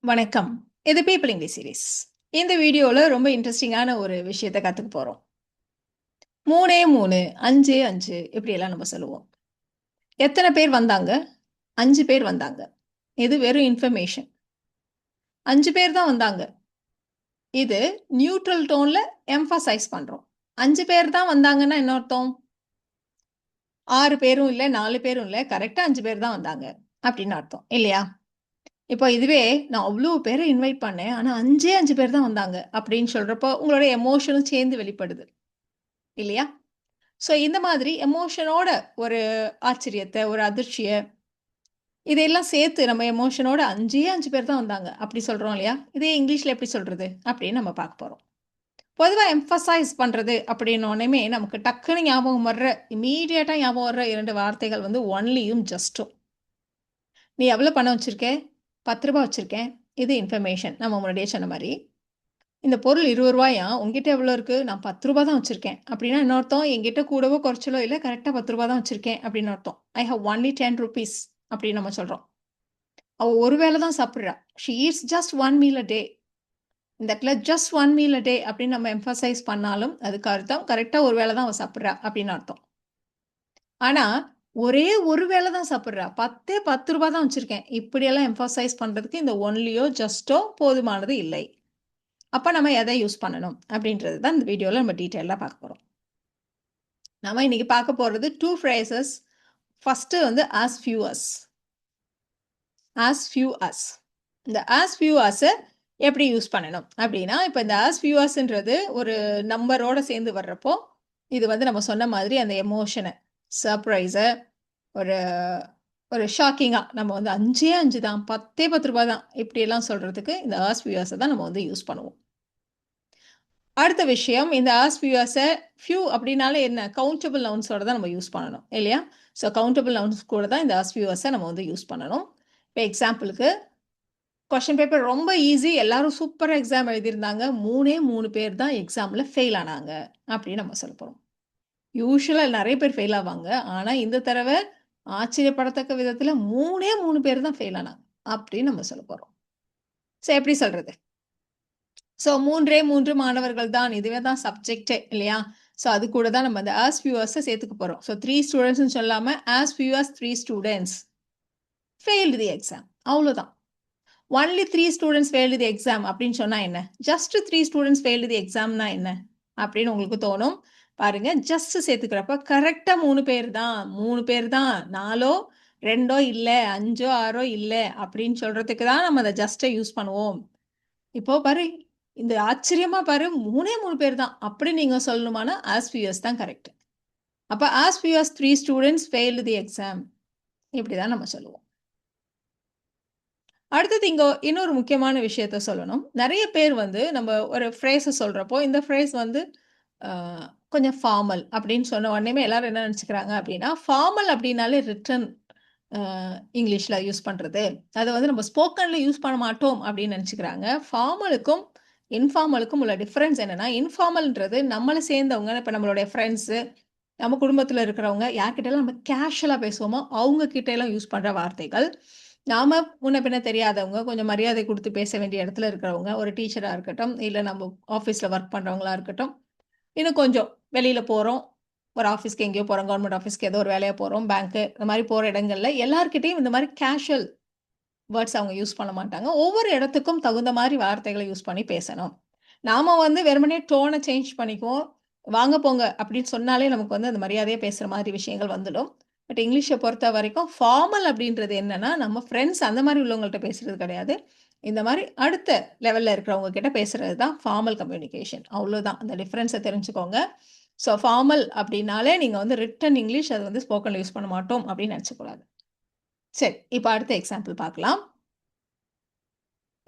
வணக்கம். இது people English series. இந்த வீடியோல ரொம்ப இன்ட்ரெஸ்டிங்கான ஒரு விஷயத்த கத்துக்க போறோம். 3 3 5 5 இப்படியெல்லாம் நம்ம சொல்லுவோம். எத்தன பேர் வந்தாங்க? 5 பேர் வந்தாங்க. இது வெறும் இன்ஃபர்மேஷன். 5 பேர் தான் வந்தாங்க. இது நியூட்ரல் டோன்ல எம்பசைஸ் பண்றோம். 5 பேர் தான் வந்தாங்கன்னா என்ன அர்த்தம்? 6 பேரும் இல்ல, 4 பேரும் இல்ல. கரெக்ட்டா 5 பேர் தான் வந்தாங்க அப்படின்னு அர்த்தம். இல்லையா? இப்போ இதுவே நான் அவ்ளோ பேர இன்வைட் பண்ணேன். ஆனா 5 பேர் தான் வந்தாங்க அப்படின்னு சொல்றப்போ, உங்களோட எமோஷனும் சேர்ந்து வெளிப்படுது. இல்லையா? ஸோ இந்த மாதிரி எமோஷனோட ஒரு ஆச்சரியத்த, ஒரு அதிர்ச்சிய, இதையெல்லாம் சேர்த்து நம்ம எமோஷனோட 5 பேர் தான் வந்தாங்க. அப்படி சொல்றோம் இல்லையா? இதே இங்கிலீஷ்ல எப்படி சொல்றது? அப்படின்னு நம்ம பார்க்க போறோம். பொதுவா எம்பசைஸ் பண்றது அப்படின்னோனமே நமக்கு டக்குனு ஞாபகம் வர்ற, இம்மீடியட்டா ஞாபகம் வர்ற 2 வார்த்தைகள் வந்து ஒன்லியும், ஜஸ்ட்டும். நீ எவ்வளோ பணம் வச்சிருக்க? ரூ. 10 வச்சிருக்கேன். இது இன்ஃபர்மேஷன். நம்ம முன்னாடியே சொன்ன மாரி. இந்த பொருள் ரூ. 20 உன்கிட்ட எவ்வளோ இருக்கு? நான் ரூ. 10 தான் வச்சிருக்கேன். அப்படின்னா என்ன அர்த்தம்? என்கிட்ட கூடவோ, குறைச்சலோ இல்ல. கரெக்ட்டா ரூ. 10 தான் வச்சிருக்கேன் அப்படின்னு அர்த்தம். ஐ ஹேவ் ஒன்லி ₹10 அப்படின்னு நம்ம சொல்றோம். அவ ஒரு வேள தான் சாப்பிடுறா. ஷி ஈட்ஸ் ஜஸ்ட் 1 மீல் அ டே. இந்த இடத்துல ஜஸ்ட் 1 மீல் அ டே அப்படின்னு நம்ம எம்பசைஸ் பண்ணாலும், அதுக்கு அர்த்தம் கரெக்ட்டா ஒரு வேள தான் அவ சாப்பிடுறா அப்படின்னு அர்த்தம். ஆனா, ஒரே ஒரு வேள தான் சாப்பிடுறா. ரூ. 10 தான் வச்சிருக்கேன். இப்படியெல்லாம் எம்பசைஸ் பண்றதுக்கு இந்த ஒன்லியோ, ஜஸ்ட்டோ போதுமானது இல்லை. அப்ப நம்ம எதை யூஸ் பண்ணணும்? அப்படின்றது தான் இந்த வீடியோல நம்ம டீட்டெயிலா பார்க்க போறோம். நாம இன்னைக்கு பார்க்க போறது 2 ஃப்ரேசஸ். ஃபர்ஸ்ட் வந்து as few as. as few as. இந்த as few as எப்படி யூஸ் பண்ணணும்? அப்படின்னா, இப்ப இந்த as few asன்றது ஒரு நம்பரோட சேர்ந்து வர்றப்போ, இது வந்து நம்ம சொன்ன மாதிரி அந்த எமோஷன, சர்ப்ரைஸ, ஒரு ஒரு ஷாக்கிங்கா நம்ம வந்து 5 தான், 10 தான் இப்படியெல்லாம் சொல்றதுக்கு இந்த as few as தான் நம்ம வந்து யூஸ் பண்ணுவோம். அடுத்த விஷயம், இந்த ஆஸ் ஃபியூஸ ஃபியூ அப்படின்னாலே என்ன? கவுண்டபிள் நவுன்ஸோட தான் நம்ம யூஸ் பண்ணணும். இல்லையா? ஸோ கவுண்டபிள் நவுன்ஸ் கூட தான் இந்த ஆஸ் ஃபியூஸ நம்ம வந்து யூஸ் பண்ணணும். இப்ப எக்ஸாம்பிளுக்கு, கொஸ்டின் பேப்பர் ரொம்ப ஈஸி. எல்லாரும் சூப்பரா எக்ஸாம் எழுதியிருந்தாங்க. 3 பேர் தான் எக்ஸாம்ல ஃபெயில் ஆனாங்க. அப்படின்னு நம்ம சொல்லப் போறோம். யூசுவலா நெறைய பேர் ஃபெயில் ஆவாங்க. ஆனா இந்த தடவ ஆச்சரியப்படத்தக்க விதத்துல 3 பேர் தான் ஃபெயில் ஆனாங்க. அப்படின்னு நம்ம சொல்லப் போறோம். ஸோ எப்படி சொல்றது? ஸோ 3 மாணவர்கள் தான். இதுவே தான் சப்ஜெக்ட்டே இல்லையா? ஸோ அது கூட தான் நம்ம அந்த ஆஸ் ஃபியூ அஸ சேர்த்துக்க போறோம். ஸோ 3 ஸ்டூடண்ட்ஸ்ன்னு சொல்லாம as few as 3 students failed the exam. அவ்வளோதான். Only 3 students failed the exam அப்படின்னு சொன்னா என்ன? ஜஸ்ட் 3 ஸ்டூடண்ட்ஸ் ஃபெயில்டு தி எக்ஸாம்னா என்ன? அப்படின்னு உங்களுக்கு தோணும். பாருங்க, ஜஸ்ட் சேர்த்துக்கிறப்ப கரெக்ட்டா 3 பேர் தான். 3 பேர் தான். 4ஓ 2ஓ இல்ல, 5ஓ 6ஓ இல்ல அப்படின்னு சொல்றதுக்கு தான் நம்ம அந்த ஜஸ்ட்ட யூஸ் பண்ணுவோம். இப்போ பாரு, இந்த ஆச்சரியமா பாரு 3 பேர் தான். அப்படி நீங்க சொல்லணுமானா, ஆஸ் ஃபியூ அஸ் தான் கரெக்ட். அப்ப as few as 3 students failed the exam. இப்படி தான் நம்ம சொல்லுவோம். அடுத்தது இங்க இன்னொரு முக்கியமான விஷயத்த சொல்லணும். நெறைய பேர் வந்து நம்ம ஒரு ஃப்ரேஸ சொல்றப்போ, இந்த ஃப்ரேஸ் வந்து அ கொஞ்சம் ஃபார்மல் அப்படின்னு சொன்ன உடனேயுமே எல்லாரும் என்ன நெனச்சுக்கிறாங்க அப்படின்னா, ஃபார்மல் அப்படின்னாலே ரிட்டன் அ இங்கிலீஷ்ல யூஸ் பண்றது. அத வந்து நம்ம ஸ்போக்கன்ல யூஸ் பண்ண மாட்டோம் அப்படின்னு நெனச்சுக்கிறாங்க. ஃபார்மலுக்கும், இன்ஃபார்மலுக்கும் உள்ள டிஃபரன்ஸ் என்னன்னா, இன்ஃபார்மல்ன்றது நம்மள சேர்ந்தவங்க, இப்ப நம்மளுடைய ஃப்ரெண்ட்ஸு, நம்ம குடும்பத்தில இருக்கிறவங்க யார்கிட்டலாம் நம்ம கேஷுவலா பேசுவோமோ, அவங்க கிட்டலாம் யூஸ் பண்ற வார்த்தைகள். நாம முன்ன பின்ன தெரியாதவங்க, கொஞ்சம் மரியாதை குடுத்து பேச வேண்டிய இடத்துல இருக்கிறவங்க, ஒரு டீச்சரா இருக்கட்டும், இல்ல நம்ம ஆஃபீஸ்ல ஒர்க் பண்றவங்களா இருக்கட்டும், இன்னும் கொஞ்சம் வெளியில போறோம். ஒரு ஆஃபீஸ்க்கு எங்கேயோ போறோம். கவர்ன்மென்ட் ஆஃபீஸ்க்கு ஏதோ ஒரு வேலையா போறோம். பேங்க்கு இந்த மாரி போற இடங்கள்ல எல்லார்கிட்டயும் இந்த மாரி கேஷுவல் வேர்ட்ஸ் அவங்க யூஸ் பண்ண மாட்டாங்க. ஒவ்வொரு இடத்துக்கும் தகுந்த மாரி வார்த்தைகள யூஸ் பண்ணி பேசணும். நாம வந்து வெறுமனே டோன சேஞ்ச் பண்ணிக்குவோம். வாங்க போங்க அப்படின்னு சொன்னாலே நமக்கு வந்து அந்த மரியாதையா பேசுற மாரி விஷயங்கள் வந்துடும். பட் இங்கிலீஷ பொறுத்த வரைக்கும் ஃபார்மல் அப்படின்றது என்னன்னா, நம்ம ஃப்ரெண்ட்ஸ் அந்த மாரி உள்ளவங்கள்ட்ட பேசுறது கிடையாது. இந்த மாரி அடுத்த லெவல்ல இருக்கிறவங்க கிட்ட பேசுறது தான் ஃபார்மல் கம்யூனிகேஷன். அவ்வளோதான். அந்த டிஃபரன்ஸ தெரிஞ்சுக்கோங்க. ஸோ ஃபார்மல் அப்படின்னாலே நீங்க வந்து ரிட்டன் இங்கிலீஷ் அது வந்து ஸ்போக்கன்ல யூஸ் பண்ண மாட்டோம் அப்படின்னு நெனச்சக்கூடாது. சரி, இப்ப அடுத்த எக்ஸாம்பிள் பார்க்கலாம்.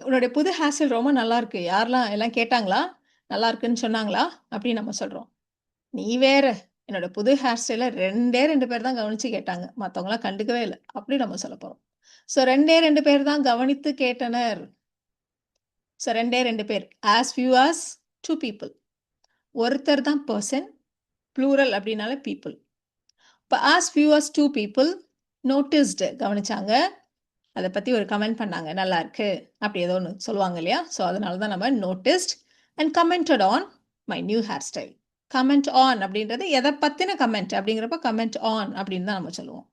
"உன்னுடைய புது ஹேர் ஸ்டைல் ரொம்ப நல்லா இருக்கு. யாரெல்லாம் எல்லாம் கேட்டாங்களா? நல்லா இருக்குன்னு சொன்னாங்களா?" அப்படின்னு நம்ம சொல்றோம். "நீ வேற. என்னோட புது ஹேர் ஸ்டைல 2 பேர் தான் கவனிச்சு கேட்டாங்க. மத்தவங்கலாம் கண்டுக்கவே இல்ல." அப்படி நம்ம சொல்லப் போறோம். ஸோ 2 பேர் தான் கவனித்து கேட்டனர். ஸோ 2 பேர். As few as 2 people. ஒருத்தர் தான் பெர்சன். ப்ளூரல் அப்படின்னாலே பீப்பிள். இப்ப as few as 2 people noticed கவனிச்சாங்க. அதை பற்றி ஒரு கமெண்ட் பண்ணாங்க, நல்லா இருக்கு அப்படி ஏதோ ஒன்று சொல்லுவாங்க இல்லையா? ஸோ அதனால தான் நம்ம noticed and commented on my new hair style. Comment on அப்படின்றது எதை பற்றின கமெண்ட் அப்படிங்கிறப்ப கமெண்ட் ஆன் அப்படின்னு தான் நம்ம சொல்லுவோம்.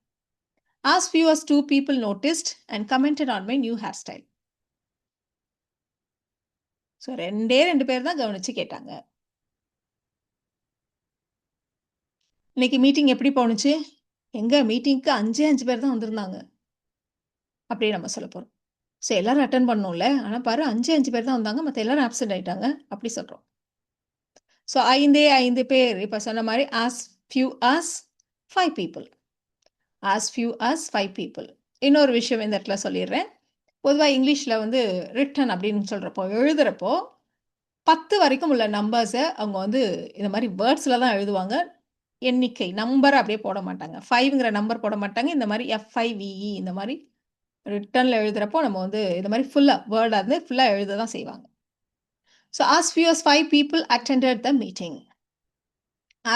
As few as 2 people noticed and commented on my new hairstyle. So 2 பேர் தான் கவனிச்சு கேட்டாங்க. இன்னைக்கு மீட்டிங் எப்படி போணுச்சு? எங்க மீட்டிங்க்கு 5 பேர் தான் வந்திருந்தாங்க. அப்படி நம்ம சொல்ல போறோம். ஸோ எல்லாரும் அட்டெண்ட் பண்ணணும்ல. ஆனா பாரு 5 பேர் தான் வந்தாங்க. மத்த எல்லாரும் ஆப்சென்ட் ஆயிட்டாங்க. அப்படி சொல்றோம். ஸோ 5 பேர். இப்ப சொன்ன மாதிரி as few as 5 people. As few as 5 people. இன்னொரு விஷயம் இந்த இடத்துல சொல்லிடுறேன். பொதுவா இங்கிலீஷ்ல வந்து ரிட்டன் அப்படின்னு சொல்றப்போ, எழுதுறப்போ 10 வரைக்கும் உள்ள நம்பர்ஸ அவங்க வந்து இந்த மாதிரி வேர்ட்ஸ்ல தான் எழுதுவாங்க. எண்ணிக்கை நம்பர் அப்படியே போட மாட்டாங்க. 5ங்கிற நம்பர் போட மாட்டாங்க. இந்த மாதிரி FIVE இந்த மாதிரி ரிட்டன்ல எழுதுறப்போ நம்ம வந்து இந்த மாதிரி ஃபுல்லா வேர்டா இருந்து ஃபுல்லா எழுத தான் செய்வாங்க. So as few as 5 people attended the meeting.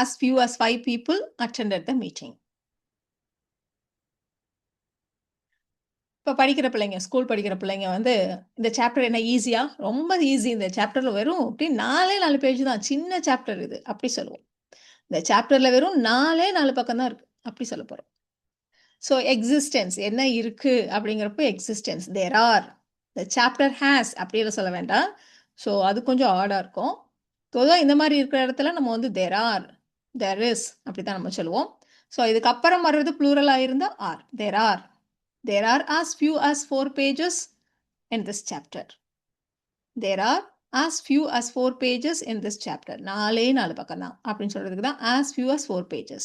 As few as 5 people attended the meeting. இப்போ படிக்கிற பிள்ளைங்க, ஸ்கூல் படிக்கிற பிள்ளைங்க வந்து இந்த சாப்டர் என்ன ஈஸியா? ரொம்ப ஈஸி. இந்த சாப்டர்ல வெறும் அப்படியே 4 பேஜ் தான். சின்ன சாப்டர் இது. அப்படி சொல்லுவோம். இந்த சாப்டர்ல வெறும் 4 பக்கம் தான் இருக்கு. அப்படி சொல்ல போறோம். ஸோ எக்ஸிஸ்டன்ஸ் என்ன இருக்கு அப்படிங்கிறப்போ existence. There are. The chapter has அப்படியெல்லாம் சொல்ல வேண்டாம். ஸோ அது கொஞ்சம் ஆடாக இருக்கும். பொதுவாக இந்த மாதிரி இருக்கிற இடத்துல நம்ம வந்து தேர் ஆர், தேர் இஸ் அப்படி தான் நம்ம சொல்லுவோம். ஸோ இதுக்கப்புறம் வர்றது ப்ளூரலாக இருந்தால் are. There are. There are as few as 4 pages in this chapter. There are as few as 4 pages in this chapter. 4 பக்கம் தான் அப்படின்னு சொல்றதுக்கு தான் as few as 4 pages.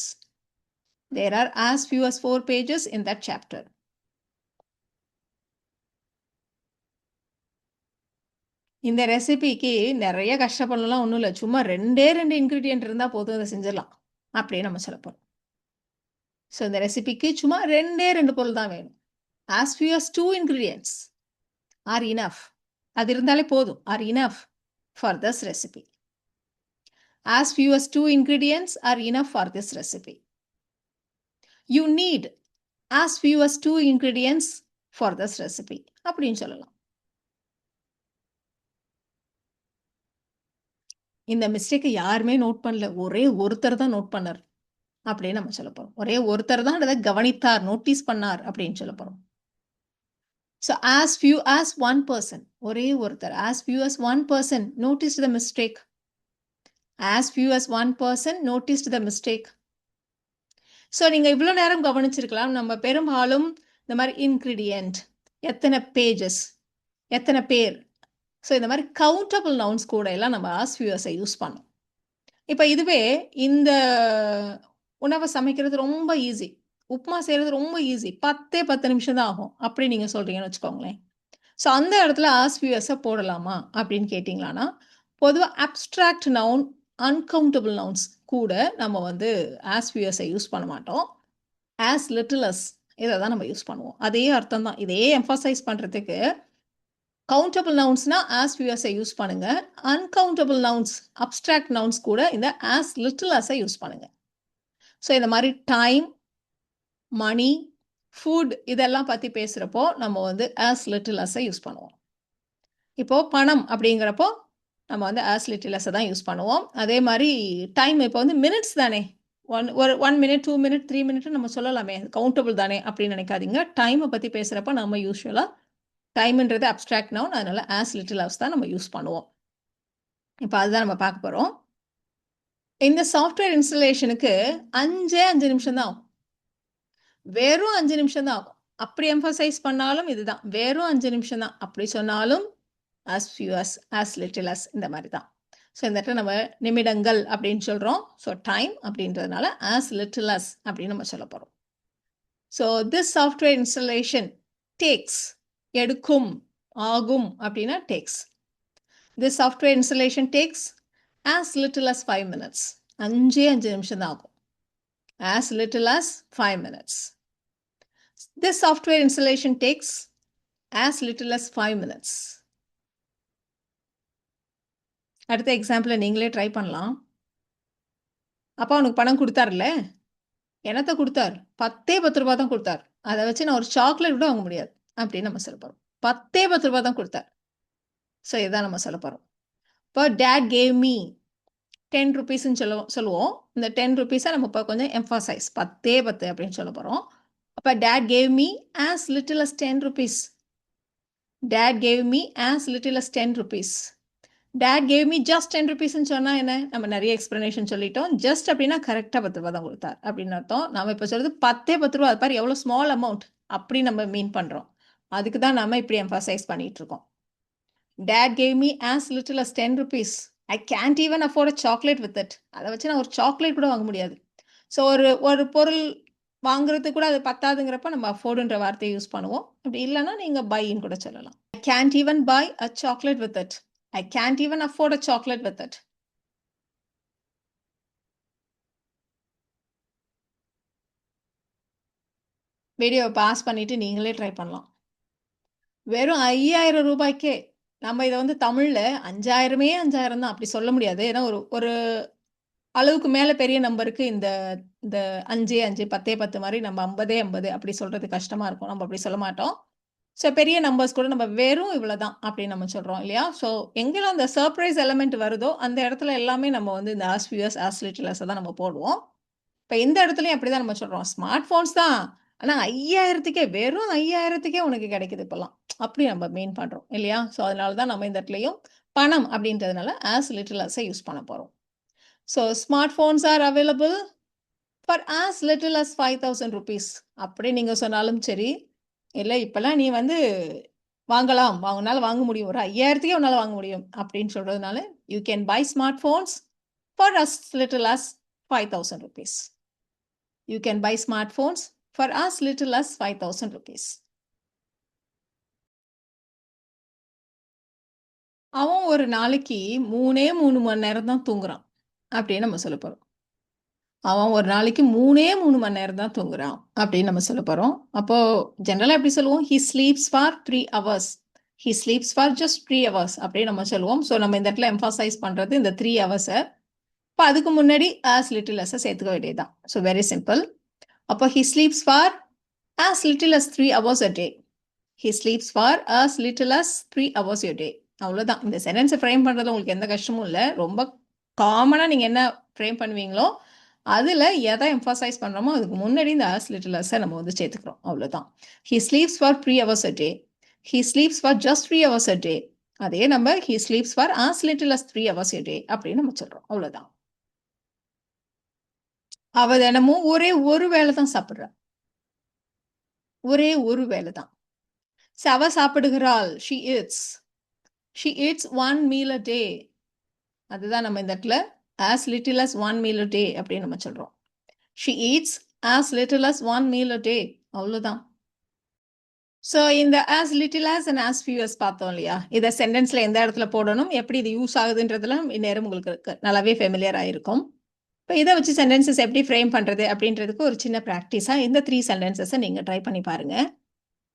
There are as few as 4 pages in that chapter. இந்த ரெசிபிக்கு நிறைய கஷ்டப்படலாம் ஒன்றும் இல்லை. சும்மா 2 இன்க்ரீடியன்ட் இருந்தால் போதும், அதை செஞ்சிடலாம் அப்படியே நம்ம சொல்ல போகிறோம். ஸோ இந்த ரெசிபிக்கு சும்மா 2 பொருள் தான் வேணும். As few as 2 ingredients are enough. அது இருந்தாலே போதும். Are enough for this recipe. As few as 2 ingredients are enough for this recipe. You need as few as 2 ingredients for this recipe. அப்படின்னு சொல்லலாம். இந்த மிஸ்டேக்கை யாருமே நோட் பண்ணல. ஒரே ஒருத்தர் தான் நோட் பண்ணார் அப்படின்னு நம்ம சொல்ல போறோம். ஒரே ஒருத்தர் தான் அதை கவனித்தார், நோட்டீஸ் பண்ணார் அப்படின்னு சொல்ல போறோம். So as few as one person, ஒரே ஒருத்தர், as few as one person noticed the mistake. As few as one person noticed the mistake. So நீங்கள் இவ்வளோ நேரம் கவனிச்சிருக்கலாம். நம்ம பெரும்பாலும் இந்த மாதிரி இன்க்ரீடியன்ட், எத்தனை பேஜஸ், எத்தனை பேர், ஸோ இந்த மாதிரி கவுண்டபிள் நவுன்ஸ் கூட எல்லாம் நம்ம as few as யூஸ் பண்ணோம். இப்போ இதுவே இந்த உணவை சமைக்கிறது ரொம்ப ஈஸி, உப்புமா செய்கிறது ரொம்ப ஈஸி, 10 நிமிஷம் தான் ஆகும் அப்படி நீங்கள் சொல்கிறீங்கன்னு வச்சுக்கோங்களேன். ஸோ அந்த இடத்துல as few as போடலாமா அப்படின்னு கேட்டிங்களான்னா, பொதுவாக அப்ஸ்ட்ராக்ட் நவுன், அன்கவுண்டபிள் நவுன்ஸ் கூட நம்ம வந்து as few as யூஸ் பண்ண மாட்டோம். as little as இதை தான் நம்ம யூஸ் பண்ணுவோம். அதே அர்த்தம் தான். இதே எம்ஃபசைஸ் பண்ணுறதுக்கு கவுண்டபிள் நவுன்ஸ்னா as few as யூஸ் பண்ணுங்க. அன்கவுண்டபிள் நவுன்ஸ், அப்ஸ்ட்ராக்ட் நவுன்ஸ் கூட இந்த as little as யூஸ் பண்ணுங்க. ஸோ இந்த மாதிரி டைம், மணி, ஃபுட் இதெல்லாம் பற்றி பேசுகிறப்போ நம்ம வந்து as little as யூஸ் பண்ணுவோம். இப்போது பணம் அப்படிங்கிறப்போ நம்ம வந்து as little as தான் யூஸ் பண்ணுவோம். அதே மாதிரி டைம் இப்போ வந்து மினிட்ஸ் தானே, ஒரு 1 மினிட், 2 மினிட், 3 மினிட் நம்ம சொல்லலாமே, கவுண்டபிள் தானே அப்படின்னு நினைக்காதீங்க. டைமை பற்றி பேசுகிறப்ப நம்ம யூஸ்வலாக டைம்ன்றது அப்ஸ்ட்ராக்ட் நவுன், அதனால as little as தான் நம்ம யூஸ் பண்ணுவோம். இப்போ அதுதான் நம்ம பார்க்க போகிறோம். இந்த சாஃப்ட்வேர் இன்ஸ்டலேஷனுக்கு 5 நிமிஷம் தான் ஆகும். வெறும் 5 நிமிஷம் தான் ஆகும். அப்படி எம்ஃபசைஸ் பண்ணாலும் இதுதான், வெறும் 5 நிமிஷம் தான். அப்படி சொன்னாலும் as few as little as இந்த மாதிரி தான். ஸோ இந்த இடத்துல நம்ம நிமிடங்கள் அப்படின்னு சொல்கிறோம். ஸோ டைம் அப்படின்றதுனால as little as அப்படின்னு நம்ம சொல்ல போகிறோம். So this software installation takes, எடுக்கும், ஆகும் அப்படின்னா takes. This software installation takes as little as 5 minutes. 5 நிமிஷம் தான் ஆகும். As little as 5 minutes. This software installation takes as little as 5 minutes. அடுத்த எக்ஸாம்பிளை நீங்களே ட்ரை பண்ணலாம். அப்பா உனக்கு பணம் கொடுத்தாருல்ல, என்னத்தை கொடுத்தார்? 10 ரூபா தான் கொடுத்தார். அதை வச்சு நான் ஒரு சாக்லேட் கூட வாங்க முடியாது. அப்படின்னு நம்ம சொல்ல போறோம். 10 ரூபாய் தான் கொடுத்தார். ஸோ இதான் நம்ம சொல்ல போறோம். இப்போ டேட் கேவ் மீ 10 ருபீஸ்ன்னு சொல்லுவோம். இந்த 10 ருபீஸை நம்ம இப்போ கொஞ்சம் எம்ஃபசைஸ் 10 அப்படின்னு சொல்ல போறோம். அப்போ that gave me as little as 10 rupees. That gave me as little as 10 rupees. That gave me just 10 ருபீஸ்ன்னு சொன்னால் என்ன? நம்ம நிறைய எக்ஸ்ப்ளனேஷன் சொல்லிட்டோம். ஜஸ்ட் அப்படின்னா கரெக்டாக 10 ரூபா தான் கொடுத்தார் அப்படின்னு அர்த்தம். நம்ம இப்போ சொல்றது 10 ரூபா. அது பாரு எவ்வளோ ஸ்மால் அமௌண்ட் அப்படி நம்ம மீன் பண்ணுறோம். அதுக்கு தான் நம்ம இப்படி எம்ஃபசைஸ் பண்ணிட்டு இருக்கோம். That gave me as little as 10 rupees. I can't even afford a chocolate with it. அதை வச்சு நான் ஒரு சாக்லேட் கூட வாங்க முடியாது. ஸோ ஒரு பொருள் வாங்குறதுக்கு கூட அது பத்தாதுங்கிறப்ப நம்ம அஃபோர்டுன்ற வார்த்தையை யூஸ் பண்ணுவோம். அப்படி இல்லைன்னா நீங்கள் பைன்னு கூட சொல்லலாம். I can't even buy a chocolate with it. I can't even afford a chocolate with it. Video pause பண்ணிட்டு நீங்களே ட்ரை பண்ணலாம். வெறும் 5000 ரூபாய்க்கே நம்ம இதை வந்து தமிழ்ல 5000மே 5000 தான் அப்படி சொல்ல முடியாது. ஏன்னா ஒரு அளவுக்கு மேல பெரிய நம்பருக்கு இந்த இந்த 5 5 10 10 மாதிரி நம்ம 50 50 அப்படி சொல்றது கஷ்டமா இருக்கும். நம்ம அப்படி சொல்ல மாட்டோம். ஸோ பெரிய நம்பர்ஸ் கூட நம்ம வெறும் இவ்வளோதான் அப்படின்னு நம்ம சொல்கிறோம் இல்லையா? ஸோ எங்கெல்லாம் அந்த சர்ப்ரைஸ் எலமெண்ட் வருதோ அந்த இடத்துல எல்லாமே நம்ம வந்து இந்த ஆஸ் ஃபியூஸ் ஆஸ் லிட்டிலஸை தான் நம்ம போடுவோம். இப்போ இந்த இடத்துலையும் அப்படி தான் நம்ம சொல்கிறோம். ஸ்மார்ட் ஃபோன்ஸ் தான், ஆனால் 5000க்கே வெறும் 5000க்கே உனக்கு கிடைக்குது இப்போல்லாம். அப்படி நம்ம மீன் பண்ணுறோம் இல்லையா? ஸோ அதனால தான் நம்ம இந்த இடத்துலையும் பணம் அப்படின்றதுனால ஆஸ் லிட்டிலஸை யூஸ் பண்ண போகிறோம். So smart phones are available for as little as 5000 rupees அப்படி நீங்கள் சொன்னாலும் சரி, இல்லை இப்போல்லாம் நீ வந்து வாங்கலாம், உன்னால் வாங்க முடியும், ஒரு 5000க்கே உன்னால் வாங்க முடியும் அப்படின்னு சொல்கிறதுனால you can buy smart phones for as little as 5000 rupees. You can buy smartphones for as little as 5000 rupees. அவன் ஒரு நாளைக்கு 3 மணி நேரம் தான் தூங்குறான் அப்படின்னு நம்ம சொல்ல போறோம். அவன் ஒரு நாளைக்கு 3 மணி நேரம் தான் தூங்குறான் அப்படின்னு நம்ம சொல்ல போறோம். அப்போ ஜெனரலா எப்படி சொல்லுவோம்? He sleeps for 3 hours. He sleeps for just 3 hours அப்படின்னு நம்ம சொல்லுவோம். ஸோ நம்ம இந்த இடத்துல எம்ஃபசைஸ் பண்றது இந்த 3 ஹவர்ஸை. இப்போ அதுக்கு முன்னாடி as little as சேர்த்துக்க வேண்டியதுதான். So very simple. அப்போ he sleeps for as little as 3 hours a day. He sleeps for as little as 3 hours a day. அவ்வளோதான். இந்த சென்டென்ஸை ஃப்ரேம் பண்ணுறது உங்களுக்கு எந்த கஷ்டமும் இல்லை. ரொம்ப காமனாக நீங்கள் என்ன ஃப்ரேம் பண்ணுவீங்களோ அதில் எதை எம்ஃபசைஸ் பண்ணுறோமோ அதுக்கு முன்னாடி இந்த as little as நம்ம வந்து சேர்த்துக்கிறோம். அவ்வளோதான். He sleeps for 3 hours a day. He sleeps for just 3 hours a day. அதே நம்ம he sleeps for as little as 3 hours a day அப்படின்னு நம்ம சொல்கிறோம். அவ்வளோதான். அவ தினமும் ஒரே ஒரு வேளை தான் சாப்பிட்றா. ஒரே ஒரு வேளை தான். அவ சாப்பிடுகிறாள். She eats. She eats 1 meal a day. அதுதான் நம்ம இந்த இடத்துல as little as 1 meal a day அப்படின்னு நம்ம சொல்றோம். She eats as little as 1 meal a day. அவ்வளோதான். ஸோ இந்த as little as and as few as பார்த்தோம் இல்லையா? இதை சென்டென்ஸ்ல எந்த இடத்துல போடணும், எப்படி இது யூஸ் ஆகுதுன்றதுலாம் இந்நேரம் உங்களுக்கு நல்லாவே ஃபெமிலியர் ஆயிருக்கும். இப்போ இதை வச்சு சென்டென்சஸ் எப்படி ஃப்ரேம் பண்ணுறது அப்படின்றதுக்கு ஒரு சின்ன ப்ராக்டிஸாக இந்த 3 சென்டென்சஸை நீங்கள் ட்ரை பண்ணி பாருங்கள்.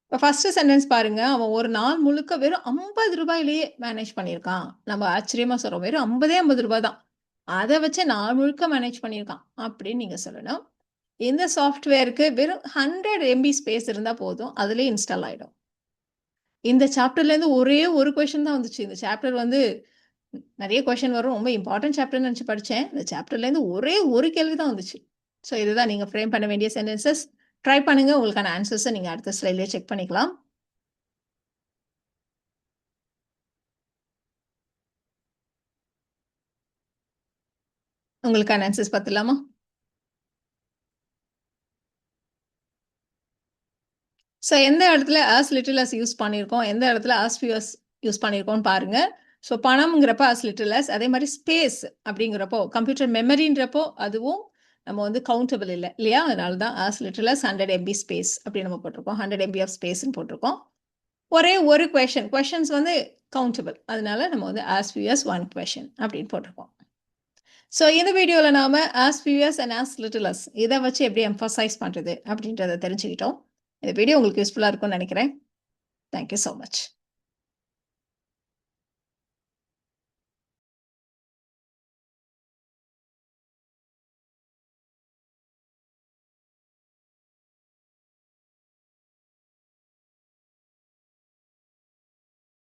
இப்போ ஃபஸ்ட்டு சென்டென்ஸ் பாருங்கள். அவன் ஒரு நாள் முழுக்க வெறும் 50 ரூபாயிலேயே மேனேஜ் பண்ணியிருக்கான். நம்ம ஆச்சரியமாக சொல்கிறோம், வெறும் 50 ரூபாய் தான், அதை வச்சு நாள் முழுக்க மேனேஜ் பண்ணியிருக்கான் அப்படின்னு நீங்கள் சொல்லணும். இந்த சாஃப்ட்வேருக்கு வெறும் 100 MB ஸ்பேஸ் இருந்தால் போதும், அதுலேயே இன்ஸ்டால் ஆகிடும். இந்த சாப்டர்லேருந்து ஒரே ஒரு கொஷின் தான் வந்துச்சு. இந்த சாப்டர் வந்து நிறைய கொஷின் வரும், ரொம்ப இம்பார்ட்டன்ட் சாப்டர்னு நினச்சி படித்தேன். இந்த சாப்டர்லேருந்து ஒரே ஒரு கேள்வி தான் வந்துச்சு. ஸோ இதுதான் நீங்கள் ஃப்ரேம் பண்ண வேண்டிய சென்டென்சஸ். ட்ரை பண்ணுங்கள். உங்களுக்கான ஆன்சர்ஸை நீங்கள் அடுத்த ஸ்லைட்லேயே செக் பண்ணிக்கலாம். உங்களுக்கான ஆன்சர்ஸ் பார்த்துலாமா? ஸோ எந்த இடத்துல as little as யூஸ் பண்ணியிருக்கோம், எந்த இடத்துல as few as யூஸ் பண்ணியிருக்கோம்னு பாருங்கள். ஸோ பணம்ங்கிறப்ப as little as, அதே மாதிரி ஸ்பேஸ் அப்படிங்கிறப்போ கம்ப்யூட்டர் மெமரின்றப்போ அதுவும் நம்ம வந்து கவுண்டபிள் இல்லை இல்லையா? அதனால தான் as little as 100 MB space அப்படி நம்ம போட்டிருக்கோம். 100 MB ஆஃப் ஸ்பேஸ்ன்னு போட்டிருக்கோம். ஒரே ஒரு கொஷின்ஸ் வந்து கவுண்டபிள், அதனால நம்ம வந்து as few as 1 question அப்படின்னு போட்டிருக்கோம். ஸோ இந்த வீடியோவில் நாம் as few as and as little as இதை வச்சு எப்படி எம்ஃபசைஸ் பண்ணுறது அப்படின்றத தெரிஞ்சுக்கிட்டோம். இந்த வீடியோ உங்களுக்கு யூஸ்ஃபுல்லாக இருக்கும்னு நினைக்கிறேன். Thank you so much.